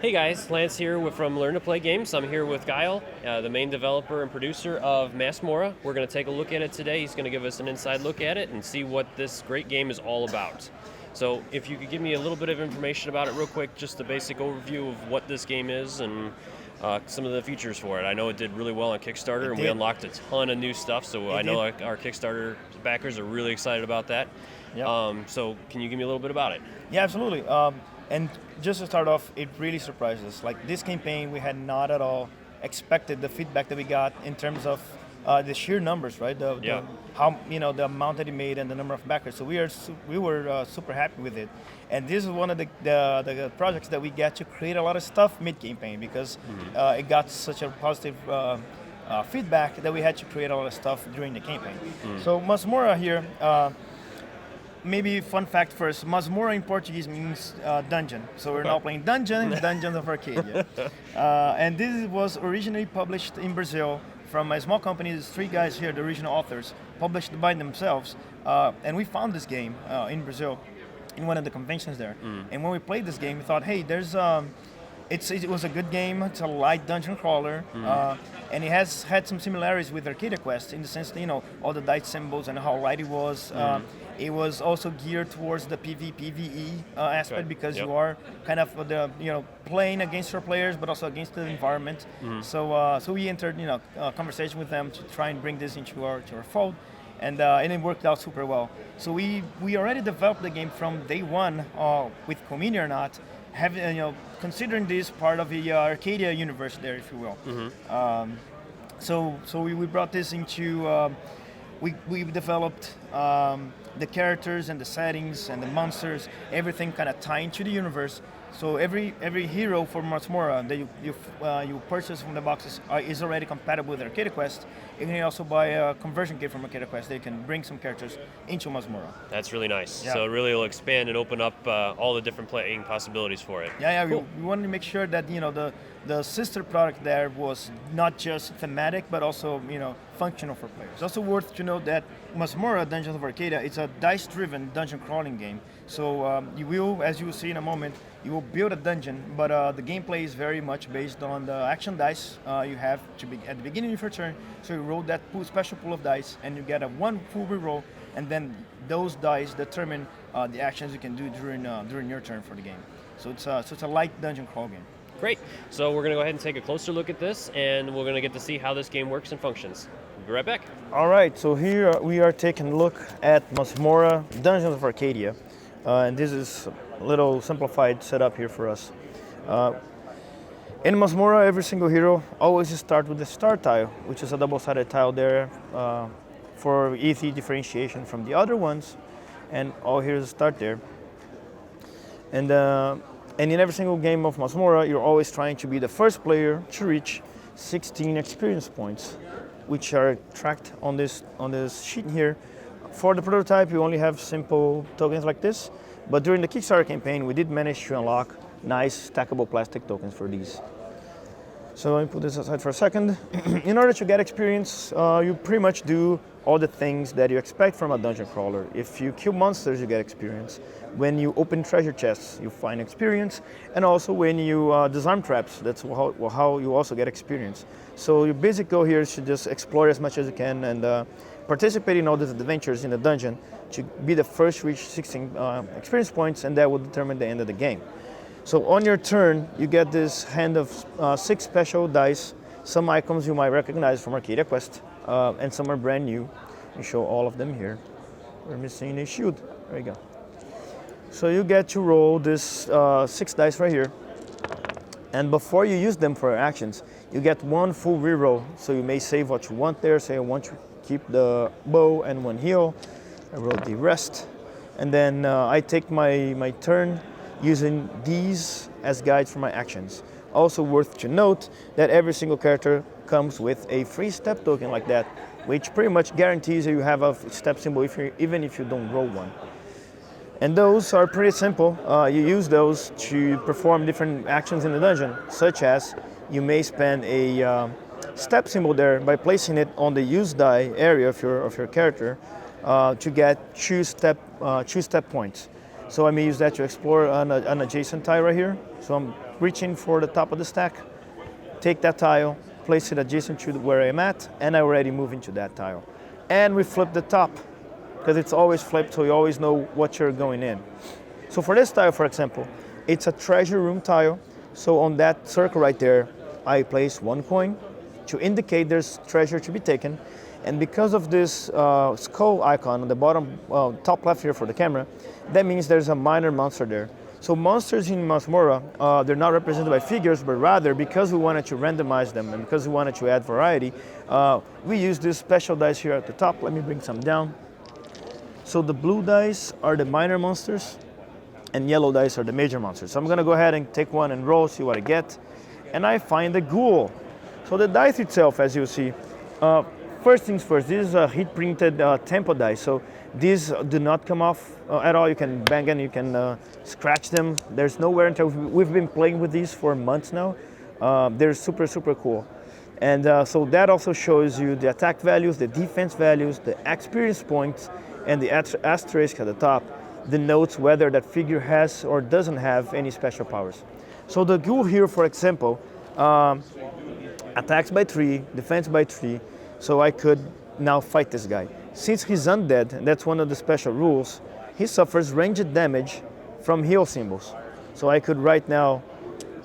Hey guys, Lance here from Learn to Play Games. I'm here with Guile, the main developer and producer of Masmorra. We're going to take a look at it today. He's going to give us an inside look at it and see what this great game is all about. So if you could give me a little bit of information about it real quick, just a basic overview of what this game is and some of the features for it. I know it did really well on Kickstarter and we unlocked a ton of new stuff, so I know our Kickstarter backers are really excited about that. Yep. So can you give me a little bit about it? Yeah, absolutely. And just to start off, it really surprised us. Like this campaign, we had not at all expected the feedback that we got in terms of the sheer numbers, right? The amount that it made and the number of backers. So we were super happy with it. And this is one of the projects that we get to create a lot of stuff mid-campaign because it got such a positive feedback that we had to create a lot of stuff during the campaign. So Masmorra here. Maybe fun fact first, Masmorra in Portuguese means dungeon. So we're now playing Dungeons of Arcadia. And this was originally published in Brazil from a small company. There's three guys here, the original authors, published by themselves. And we found this game in Brazil in one of the conventions there. And when we played this game, we thought, hey, it was a good game. It's a light dungeon crawler, and it has had some similarities with Arcadia Quest in the sense that all the dice symbols and how light it was. It was also geared towards the PvE aspect because you are kind of playing against your players, but also against the environment. So we entered a conversation with them to try and bring this into our fold. And it worked out super well. So we already developed the game from day one, with Community or not, having considering this part of the Arcadia universe there, if you will. So we brought this into. We developed the characters and the settings and the monsters, everything kind of tied into the universe. So every hero for Masmorra that you purchase from the boxes is already compatible with Arcadia Quest. You can also buy a conversion kit from Arcadia Quest. They can bring some characters into Masmorra. That's really nice. Yeah. So it really will expand and open up all the different playing possibilities for it. Yeah. Cool. We wanted to make sure that the sister product there was not just thematic, but also functional for players. It's also worth to note that Masmorra Dungeons of Arcadia is a dice-driven dungeon crawling game. So you will, as you will see in a moment, you will build a dungeon, but the gameplay is very much based on the action dice you have at the beginning of your turn. So you roll that special pool of dice, and you get one full reroll, and then those dice determine the actions you can do during your turn for the game. So it's a light dungeon crawl game. Great. So we're going to go ahead and take a closer look at this, and we're going to get to see how this game works and functions. We'll be right back. All right, so here we are taking a look at Masmorra Dungeons of Arcadia. And this is a little simplified setup here for us. In Masmorra, every single hero always starts with the start tile, which is a double-sided tile there for easy differentiation from the other ones. And all heroes start there. And in every single game of Masmorra, you're always trying to be the first player to reach 16 experience points, which are tracked on this sheet here. For the prototype, you only have simple tokens like this, but during the Kickstarter campaign, we did manage to unlock nice stackable plastic tokens for these. So let me put this aside for a second. In order to get experience, you pretty much do all the things that you expect from a dungeon crawler. If you kill monsters, you get experience. When you open treasure chests, you find experience. And also when you disarm traps, that's how you also get experience. So your basic goal here is to just explore as much as you can and participate in all these adventures in the dungeon to be the first to reach 16 experience points, and that will determine the end of the game. So on your turn, you get this hand of 6 special dice. Some icons you might recognize from Arcadia Quest, and some are brand new. We show all of them here. We're missing a shield. There you go. So you get to roll this 6 dice right here. And before you use them for actions, you get one full reroll. So you may save what you want there. Say I want to keep the bow and 1 heal. I roll the rest. And then I take my turn using these as guides for my actions. Also worth to note that every single character comes with a free step token like that, which pretty much guarantees you have a step symbol even if you don't roll one. And those are pretty simple. You use those to perform different actions in the dungeon, such as you may spend a step symbol there by placing it on the use die area of your character to get two step points. So I may use that to explore an adjacent tile right here. So I'm reaching for the top of the stack, take that tile, place it adjacent to where I'm at, and I already move into that tile. And we flip the top, because it's always flipped, so you always know what you're going in. So for this tile, for example, it's a treasure room tile. So on that circle right there, I place 1 coin to indicate there's treasure to be taken. And because of this skull icon on the bottom, top left here for the camera, that means there's a minor monster there. So monsters in Masmorra, they're not represented by figures, but rather because we wanted to randomize them and because we wanted to add variety, we use this special dice here at the top. Let me bring some down. So the blue dice are the minor monsters and yellow dice are the major monsters. So I'm gonna go ahead and take one and roll, see what I get. And I find a ghoul. So the dice itself, as you see, first things first, this is a heat printed tempo dice. So these do not come off at all. You can bang them, you can scratch them. There's no wear and tear. We've been playing with these for months now. They're super, super cool. And so that also shows you the attack values, the defense values, the experience points, and the asterisk at the top denotes whether that figure has or doesn't have any special powers. So the ghoul here, for example, attacks by 3, defense by 3, so I could now fight this guy. Since he's undead, and that's one of the special rules, he suffers ranged damage from heal symbols. So I could right now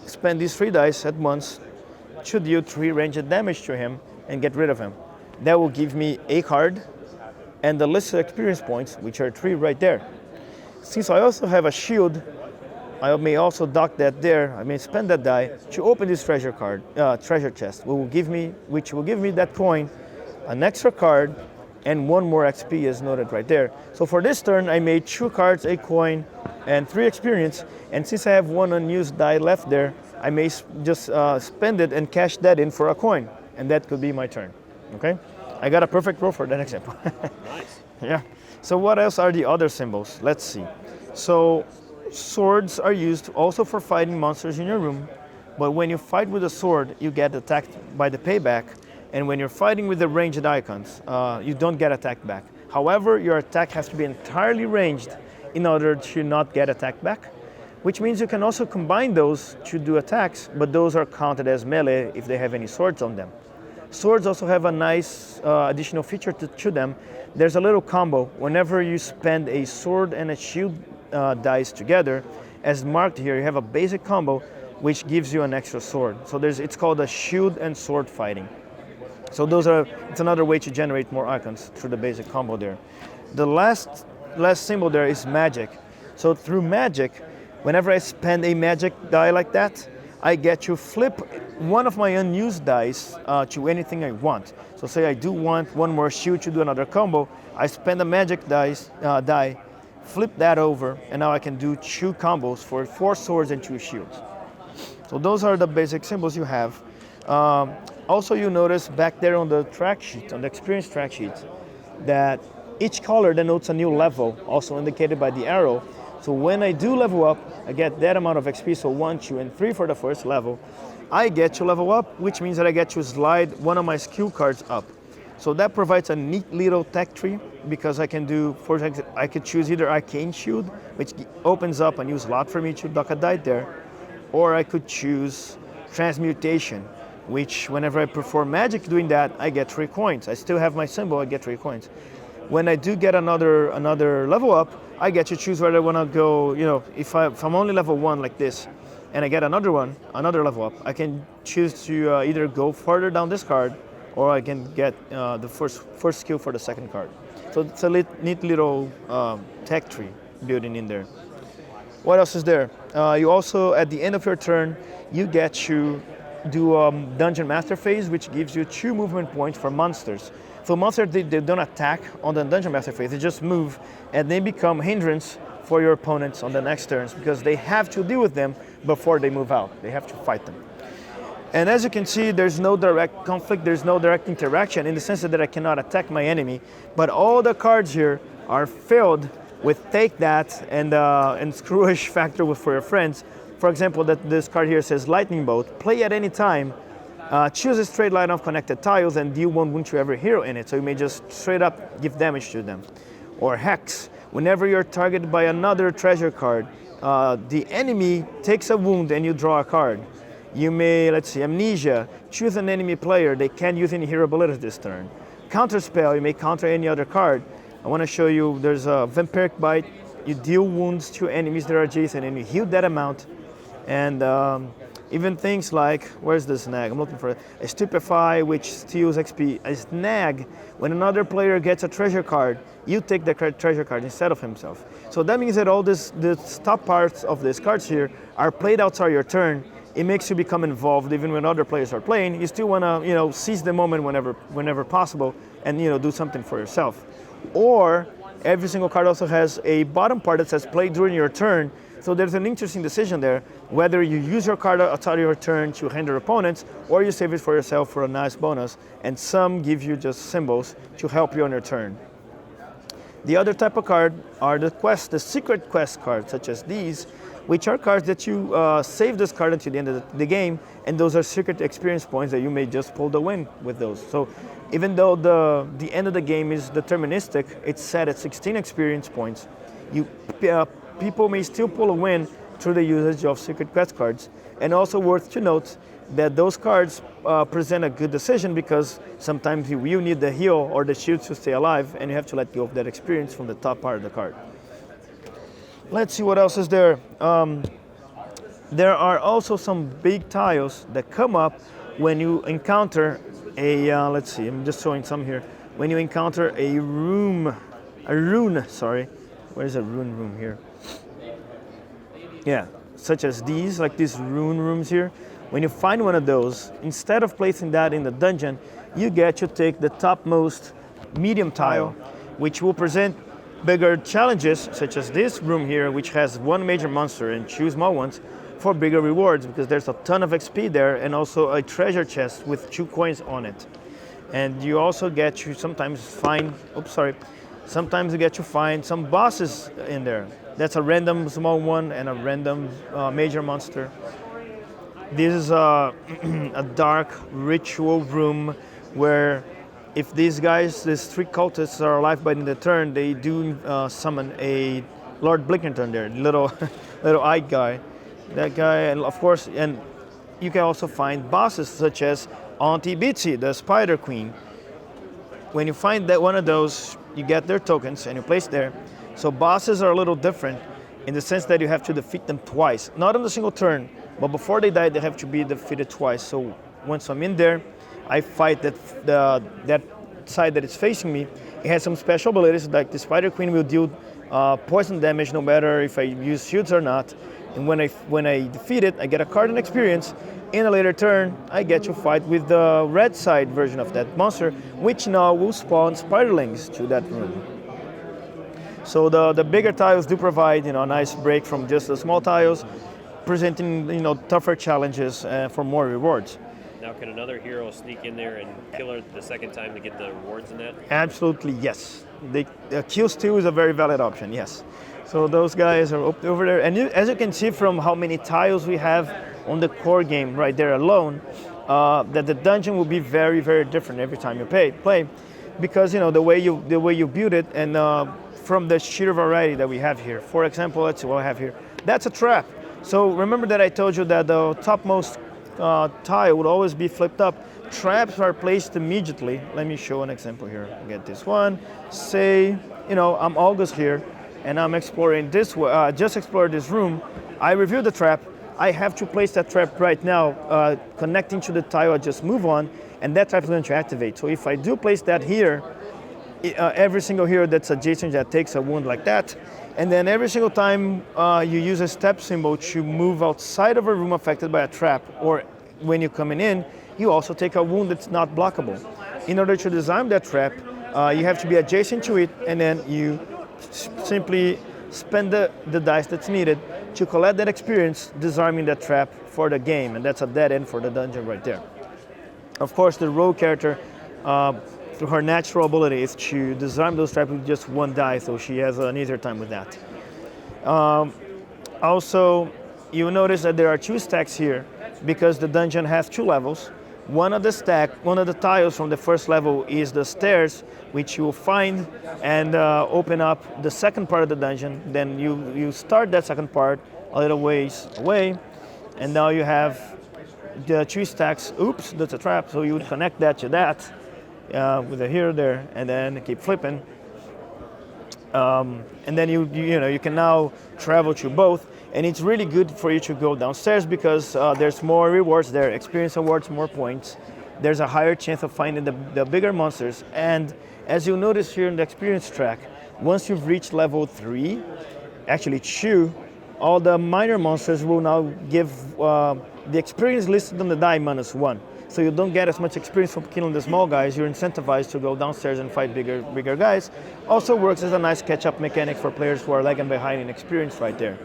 spend these 3 dice at once to deal 3 ranged damage to him and get rid of him. That will give me a card and the list of experience points, which are 3 right there. Since I also have a shield, I may also dock that there. I may spend that die to open this treasure chest, which will give me that coin, an extra card, and 1 more XP as noted right there. So for this turn, I made 2 cards, a coin, and 3 experience. And since I have 1 unused die left there, I may just spend it and cash that in for a coin, and that could be my turn. Okay, I got a perfect roll for that example. Nice. Yeah. So what else are the other symbols? Let's see. So swords are used also for fighting monsters in your room, but when you fight with a sword, you get attacked by the payback, and when you're fighting with the ranged icons, you don't get attacked back. However, your attack has to be entirely ranged in order to not get attacked back, which means you can also combine those to do attacks, but those are counted as melee if they have any swords on them. Swords also have a nice additional feature to them. There's a little combo. Whenever you spend a sword and a shield dice together, as marked here, you have a basic combo which gives you an extra sword. So it's called a shield and sword fighting. So it's another way to generate more icons through the basic combo there. The last symbol there is magic. So through magic, whenever I spend a magic die like that, I get to flip one of my unused dice to anything I want. So say I do want 1 more shield to do another combo, I spend a magic die, flip that over, and now I can do 2 combos for 4 swords and 2 shields. So those are the basic symbols you have. Also, you notice back there on the track sheet, on the experience track sheet, that each color denotes a new level, also indicated by the arrow. So when I do level up, I get that amount of XP, so 1, 2, and 3 for the first level. I get to level up, which means that I get to slide one of my skill cards up. So that provides a neat little tech tree, because I can do, for example, I could choose either Arcane Shield, which opens up a new slot for me to dock a die there, or I could choose Transmutation, which whenever I perform magic doing that, I get 3 coins. I still have my symbol, I get 3 coins. When I do get another level up, I get to choose whether I want to go, if I'm only level 1 like this, and I get another level up, I can choose to either go further down this card, or I can get the first skill for the second card. So it's a neat little tech tree building in there. What else is there? You also, at the end of your turn, you get to do Dungeon Master phase, which gives you 2 movement points for monsters. So monsters, they don't attack on the Dungeon Master phase, they just move, and they become hindrance for your opponents on the next turns, because they have to deal with them before they move out. They have to fight them. And as you can see, there's no direct conflict, there's no direct interaction in the sense that I cannot attack my enemy, but all the cards here are filled with take that and screwish factor for your friends. For example, this card here says Lightning Bolt, play at any time, choose a straight line of connected tiles and deal 1 wound to every hero in it, so you may just straight up give damage to them. Or Hex, whenever you're targeted by another treasure card, the enemy takes a wound and you draw a card. You may, let's see, Amnesia, choose an enemy player. They can't use any hero abilities this turn. Counterspell, you may counter any other card. I want to show you, there's a Vampiric Bite. You deal wounds to enemies that are adjacent and you heal that amount. And even things like, where's the snag? I'm looking for it. A Stupefy, which steals XP. A snag, when another player gets a treasure card, you take the treasure card instead of himself. So that means that all the top parts of these cards here are played outside your turn. It makes you become involved even when other players are playing. You still want to, seize the moment whenever possible, and do something for yourself. Or every single card also has a bottom part that says play during your turn. So there's an interesting decision there, whether you use your card outside of your turn to hinder opponents, or you save it for yourself for a nice bonus, and some give you just symbols to help you on your turn. The other type of card are the secret quest cards, such as these, which are cards that you save this card until the end of the game, and those are secret experience points that you may just pull the win with those. So even though the end of the game is deterministic, it's set at 16 experience points. People may still pull a win through the usage of secret quest cards. And also worth to note that those cards present a good decision, because sometimes you will need the heal or the shield to stay alive, and you have to let go of that experience from the top part of the card. Let's see what else is there. There are also some big tiles that come up when you encounter let's see, I'm just showing some here. When you encounter a rune, where's a rune room here? Yeah, such as these, like these rune rooms here. When you find one of those, instead of placing that in the dungeon, you get to take the topmost medium tile, which will present bigger challenges, such as this room here, which has one major monster and two small ones, for bigger rewards, because there's a ton of XP there, and also a treasure chest with 2 coins on it. And you also get to sometimes you get to find some bosses in there. That's a random small one and a random major monster. This is a dark ritual room where if these 3 cultists are alive by the end of the turn, they do summon a Lord Blinkington there, little eyed guy. That guy, and of course, and you can also find bosses such as Auntie Bitsy, the Spider Queen. When you find that one of those, you get their tokens and you place there. So bosses are a little different in the sense that you have to defeat them twice, not on a single turn, but before they die, they have to be defeated twice. So once I'm in there, I fight that side that is facing me. It has some special abilities, like the Spider Queen will deal poison damage no matter if I use shields or not. And when I defeat it, I get a card and experience. In a later turn, I get to fight with the red side version of that monster, which now will spawn spiderlings to that room. So the bigger tiles do provide a nice break from just the small tiles, presenting tougher challenges for more rewards. Now, can another hero sneak in there and kill her the second time to get the rewards in that? Absolutely, yes. The kill steal is a very valid option, yes. So those guys are over there. And as you can see from how many tiles we have on the core game right there alone, that the dungeon will be very, very different every time you play, because the way you build it, and from the sheer variety that we have here. For example, let's see what I have here. That's a trap. So remember that I told you that the topmost tile would always be flipped up. Traps are placed immediately. Let me show an example here. Get this one. Say, I'm August here, and I'm exploring this. Just explored this room. I review the trap. I have to place that trap right now, connecting to the tile I just move on, and that trap is going to activate. So if I do place that here, every single hero that's adjacent that takes a wound like that, and then every single time you use a step symbol to move outside of a room affected by a trap, or when you're coming in, you also take a wound that's not blockable. In order to disarm that trap, you have to be adjacent to it, and then you simply spend the dice that's needed to collect that experience, disarming that trap for the game, and that's a dead end for the dungeon right there. Of course, the rogue character, through her natural ability, is to disarm those traps with just 1 die, so she has an easier time with that. Also, you'll notice that there are 2 stacks here, because the dungeon has 2 levels. One of the tiles from the first level is the stairs, which you will find and open up the second part of the dungeon. Then you start that second part a little ways away, and now you have the 2 stacks. Oops, that's a trap. So you would connect that to that with a hero there, and then keep flipping. And then you can now travel to both, and it's really good for you to go downstairs because there's more rewards there, experience awards, more points. There's a higher chance of finding the bigger monsters, and as you'll notice here in the experience track, once you've reached level 3, actually 2, all the minor monsters will now give the experience listed on the die -1. So you don't get as much experience from killing the small guys. You're incentivized to go downstairs and fight bigger guys. Also works as a nice catch-up mechanic for players who are lagging behind in experience right there.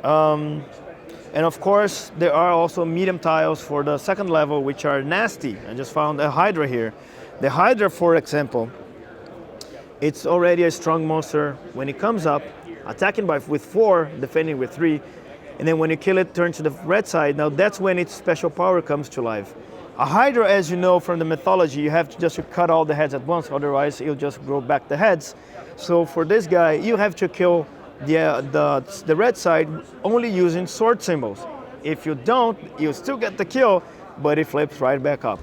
And of course, there are also medium tiles for the second level, which are nasty. I just found a Hydra here. The Hydra, for example, it's already a strong monster when it comes up, attacking with 4, defending with 3. And then when you kill it, turn to the red side. Now that's when its special power comes to life. A Hydra, as you know from the mythology, you have to just cut all the heads at once, otherwise it'll just grow back the heads. So for this guy, you have to kill the red side only using sword symbols. If you don't, you still get the kill, but it flips right back up.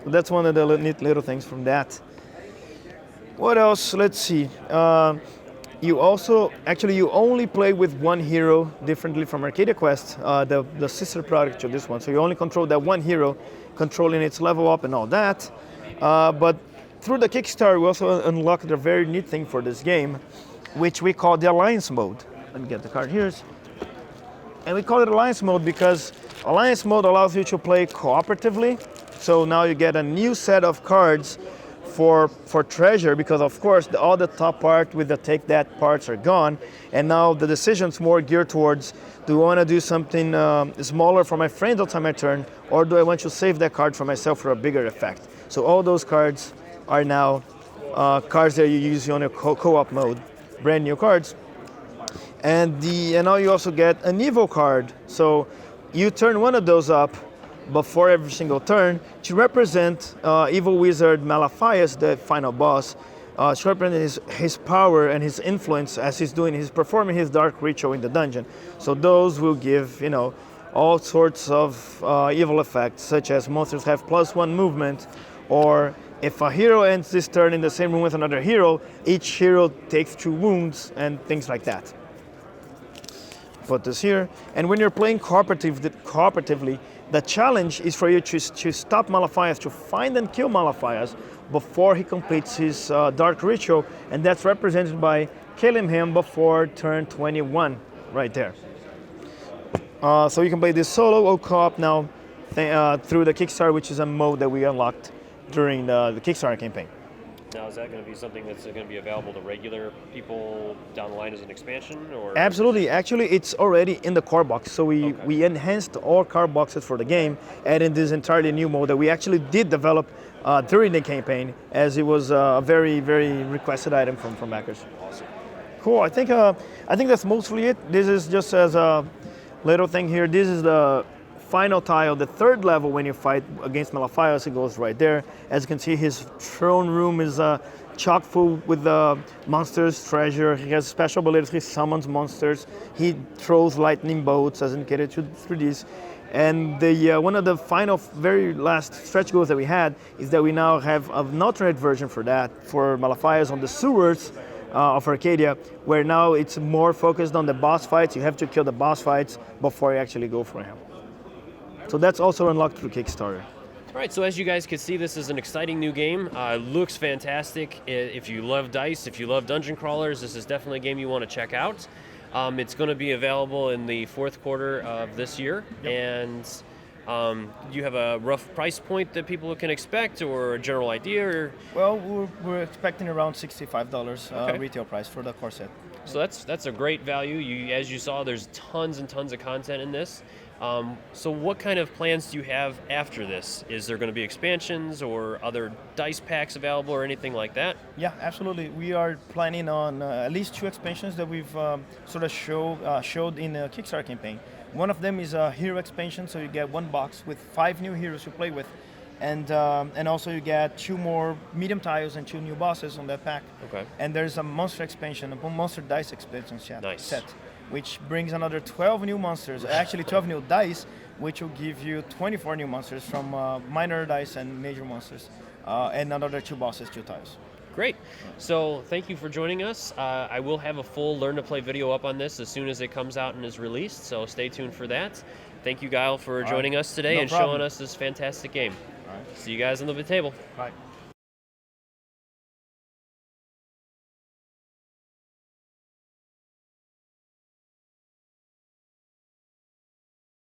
So that's one of the neat little things from that. What else? Let's see. You only play with one hero differently from Arcadia Quest, the sister product to this one. So you only control that one hero, controlling its level up and all that. But through the Kickstarter, we also unlocked a very neat thing for this game, which we call the Alliance Mode. Let me get the card here. And we call it Alliance Mode because Alliance Mode allows you to play cooperatively. So now you get a new set of cards for treasure, because of course all the top part with the take that parts are gone, and now the decision's more geared towards, do I want to do something smaller for my friends on my turn, or do I want to save that card for myself for a bigger effect? So all those cards are now cards that you use on a co-op mode, brand new cards. And now you also get an evil card, so you turn one of those up before every single turn to represent evil wizard Malafias, the final boss, to represent his power and his influence as he's performing his dark ritual in the dungeon. So those will give, all sorts of evil effects, such as monsters have +1 movement, or if a hero ends this turn in the same room with another hero, each hero takes 2 wounds and things like that. Put this here, and when you're playing cooperatively, the challenge is for you to stop Malafias, to find and kill Malafias before he completes his dark ritual, and that's represented by killing him before turn 21, right there. So you can play this solo or co-op now through the Kickstarter, which is a mode that we unlocked during the Kickstarter campaign. Now, is that going to be something that's going to be available to regular people down the line as an expansion, or? Absolutely. Actually, it's already in the core box. So we enhanced all core boxes for the game, adding this entirely new mode that we actually did develop during the campaign, as it was a very, very requested item from backers. Awesome. Cool. I think that's mostly it. This is just as a little thing here. This is the final tile, the third level. When you fight against Malafias, it goes right there. As you can see, his throne room is chock full with monsters, treasure. He has special abilities. He summons monsters. He throws lightning bolts, as indicated through these. And one of the final, very last stretch goals that we had is that we now have an alternate version for that, for Malafias on the sewers of Arcadia, where now it's more focused on the boss fights. You have to kill the boss fights before you actually go for him. So that's also unlocked through Kickstarter. All right, so as you guys can see, this is an exciting new game. Looks fantastic. If you love dice, if you love dungeon crawlers, this is definitely a game you want to check out. It's going to be available in the 4th quarter of this year. Yep. And you have a rough price point that people can expect, or a general idea? Or? Well, we're expecting around $65 retail price for the core set. So that's a great value. As you saw, there's tons and tons of content in this. So what kind of plans do you have after this? Is there going to be expansions or other dice packs available or anything like that? Yeah, absolutely. We are planning on at least 2 expansions that we've sort of showed in the Kickstarter campaign. One of them is a hero expansion, so you get one box with 5 new heroes to play with, and also you get 2 more medium tiles and 2 new bosses on that pack. Okay. And there's a monster expansion, a monster dice expansion Nice. set, which brings another 12 new monsters, actually 12 new dice, which will give you 24 new monsters from minor dice and major monsters, and another 2 bosses, 2 tiles. Great. So thank you for joining us. I will have a full Learn to Play video up on this as soon as it comes out and is released, so stay tuned for that. Thank you, Guile, for joining us today No and problem. showing us this fantastic game. All right. See you guys on the table. Bye.